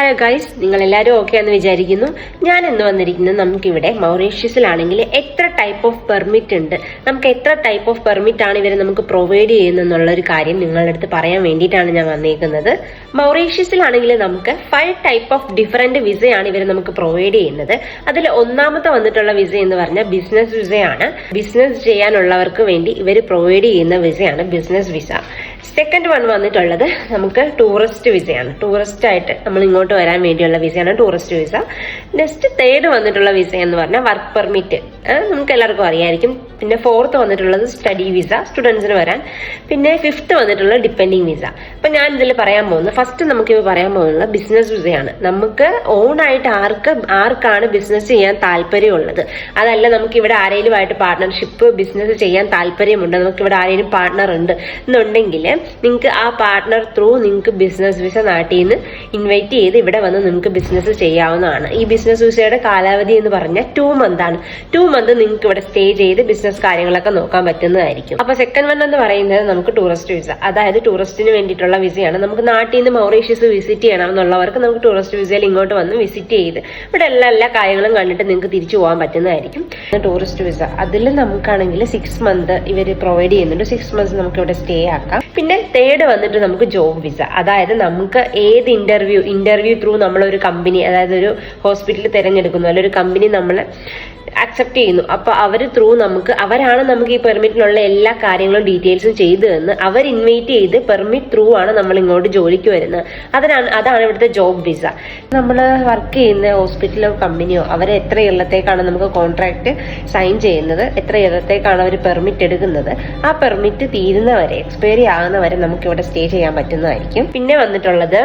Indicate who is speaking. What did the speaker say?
Speaker 1: Hello guys, നിങ്ങൾ എല്ലാവരും okay ആണെന്ന് വിചാരിക്കുന്നു. ഞാൻ ഇന്ന് വന്നിരിക്കുന്നത് നമുക്കിവിടെ മൗറീഷ്യസിലാണെങ്കിൽ എത്ര ടൈപ്പ് ഓഫ് പെർമിറ്റ് ഉണ്ട്, നമുക്ക് എത്ര ടൈപ്പ് ഓഫ് പെർമിറ്റ് ആണ് ഇവരെ നമുക്ക് പ്രൊവൈഡ് ചെയ്യുന്നുള്ള ഒരു കാര്യം നിങ്ങളുടെ അടുത്ത് പറയാൻ വേണ്ടിയിട്ടാണ് ഞാൻ വന്നിരിക്കുന്നത്. മൗറീഷ്യസിലാണെങ്കിൽ നമുക്ക് 5 ടൈപ്പ് ഓഫ് ഡിഫറെന്റ് വിസയാണ് ഇവർ നമുക്ക് പ്രൊവൈഡ് ചെയ്യുന്നത്. അതിൽ ഒന്നാമത്തെ വന്നിട്ടുള്ള വിസ എന്ന് പറഞ്ഞാൽ ബിസിനസ് വിസയാണ്. ബിസിനസ് ചെയ്യാനുള്ളവർക്ക് വേണ്ടി ഇവർ പ്രൊവൈഡ് ചെയ്യുന്ന വിസയാണ് ബിസിനസ് വിസ. സെക്കൻഡ് വൺ വന്നിട്ടുള്ളത് നമുക്ക് ടൂറിസ്റ്റ് വിസയാണ്. ടൂറിസ്റ്റ് ആയിട്ട് നമ്മൾ ഇങ്ങോട്ട് വരാൻ വേണ്ടിയുള്ള വിസയാണ് ടൂറിസ്റ്റ് വിസ. നെക്സ്റ്റ് തേർഡ് വന്നിട്ടുള്ള വിസ എന്ന് പറഞ്ഞാൽ വർക്ക് പെർമിറ്റ്, നമുക്ക് എല്ലാവർക്കും അറിയായിരിക്കും. പിന്നെ ഫോർത്ത് വന്നിട്ടുള്ളത് സ്റ്റഡി വിസ, സ്റ്റുഡൻസിന് വരാൻ. പിന്നെ ഫിഫ്ത്ത് വന്നിട്ടുള്ള ഡിപ്പെൻഡിങ് വിസ. അപ്പൊ ഞാൻ ഇതിൽ പറയാൻ പോകുന്നത് ഫസ്റ്റ് നമുക്ക് പറയാൻ പോകുന്നത് ബിസിനസ് വിസയാണ്. നമുക്ക് ഓൺ ആയിട്ട് ആർക്കാണ് ബിസിനസ് ചെയ്യാൻ താല്പര്യമുള്ളത്, അതല്ല നമുക്ക് ഇവിടെ ആരെങ്കിലും ആയിട്ട് പാർട്ട്ണർഷിപ്പ് ബിസിനസ് ചെയ്യാൻ താല്പര്യമുണ്ട്, നമുക്ക് ഇവിടെ ആരെങ്കിലും പാർട്ട്ണർ ഉണ്ട് എന്നുണ്ടെങ്കിൽ നിങ്ങൾക്ക് ആ പാർട്ട്ണർ ത്രൂ നിങ്ങൾക്ക് ബിസിനസ് വിസ നാട്ടിൽ നിന്ന് ഇൻവൈറ്റ് ചെയ്ത് ഇവിടെ വന്ന് നിങ്ങൾക്ക് ബിസിനസ് ചെയ്യാവുന്നതാണ്. ഈ ബിസിനസ് വിസയുടെ കാലാവധി എന്ന് പറഞ്ഞാൽ 2 months ആണ്. 2 months നിങ്ങൾക്ക് ഇവിടെ സ്റ്റേ ചെയ്ത് ബിസിനസ് കാര്യങ്ങളൊക്കെ നോക്കാൻ പറ്റുന്നതായിരിക്കും. അപ്പൊ സെക്കൻഡ് വൺ എന്ന് പറയുന്നത് നമുക്ക് ടൂറിസ്റ്റ് വിസ, അതായത് ടൂറിസ്റ്റിന് വേണ്ടിയിട്ടുള്ള വിസയാണ്. നമുക്ക് നാട്ടിൽ നിന്ന് മൗറീഷ്യസ് വിസിറ്റ് ചെയ്യണം എന്നുള്ളവർക്ക് നമുക്ക് ടൂറിസ്റ്റ് വിസയിൽ ഇങ്ങോട്ട് വന്ന് വിസിറ്റ് ചെയ്ത് ഇവിടെ എല്ലാ കാര്യങ്ങളും കണ്ടിട്ട് നിങ്ങൾക്ക് തിരിച്ചു പോകാൻ പറ്റുന്നതായിരിക്കും. ടൂറിസ്റ്റ് വിസ അതിൽ നമുക്കാണെങ്കിൽ 6 months ഇവർ പ്രൊവൈഡ് ചെയ്യുന്നുണ്ട്. 6 months നമുക്ക് ഇവിടെ സ്റ്റേ ആക്കാം. പിന്നെ തേർഡ് വന്നിട്ട് നമുക്ക് ജോബ് വിസ, അതായത് നമുക്ക് ഏത് ഇന്റർവ്യൂ ത്രൂ നമ്മളൊരു കമ്പനി, അതായത് ഒരു ഹോസ്പിറ്റൽ തിരഞ്ഞെടുക്കുന്നു, അല്ലെങ്കിൽ ഒരു കമ്പനി നമ്മളെ അക്സെപ്റ്റ് ചെയ്യുന്നു. അപ്പൊ അവർ ത്രൂ അവരാണ് നമുക്ക് ഈ പെർമിറ്റിനുള്ള എല്ലാ കാര്യങ്ങളും ഡീറ്റെയിൽസും ചെയ്തു തന്ന് അവർ ഇൻവൈറ്റ് ചെയ്ത് പെർമിറ്റ് ത്രൂ ആണ് നമ്മൾ ഇങ്ങോട്ട് ജോലിക്ക് വരുന്നത്. അതാണ് ഇവിടുത്തെ ജോബ് വിസ. നമ്മൾ വർക്ക് ചെയ്യുന്ന ഹോസ്പിറ്റലോ കമ്പനിയോ അവർ എത്ര ഇല്ലത്തേക്കാണ് നമുക്ക് കോൺട്രാക്ട് സൈൻ ചെയ്യുന്നത്, എത്ര ഇല്ലത്തേക്കാണ് അവർ പെർമിറ്റ് എടുക്കുന്നത്, ആ പെർമിറ്റ് തീരുന്നവരെ, എക്സ്പയറി ആകുന്നവരെ നമുക്ക് ഇവിടെ സ്റ്റേ ചെയ്യാൻ പറ്റുന്നതായിരിക്കും. പിന്നെ വന്നിട്ടുള്ളത്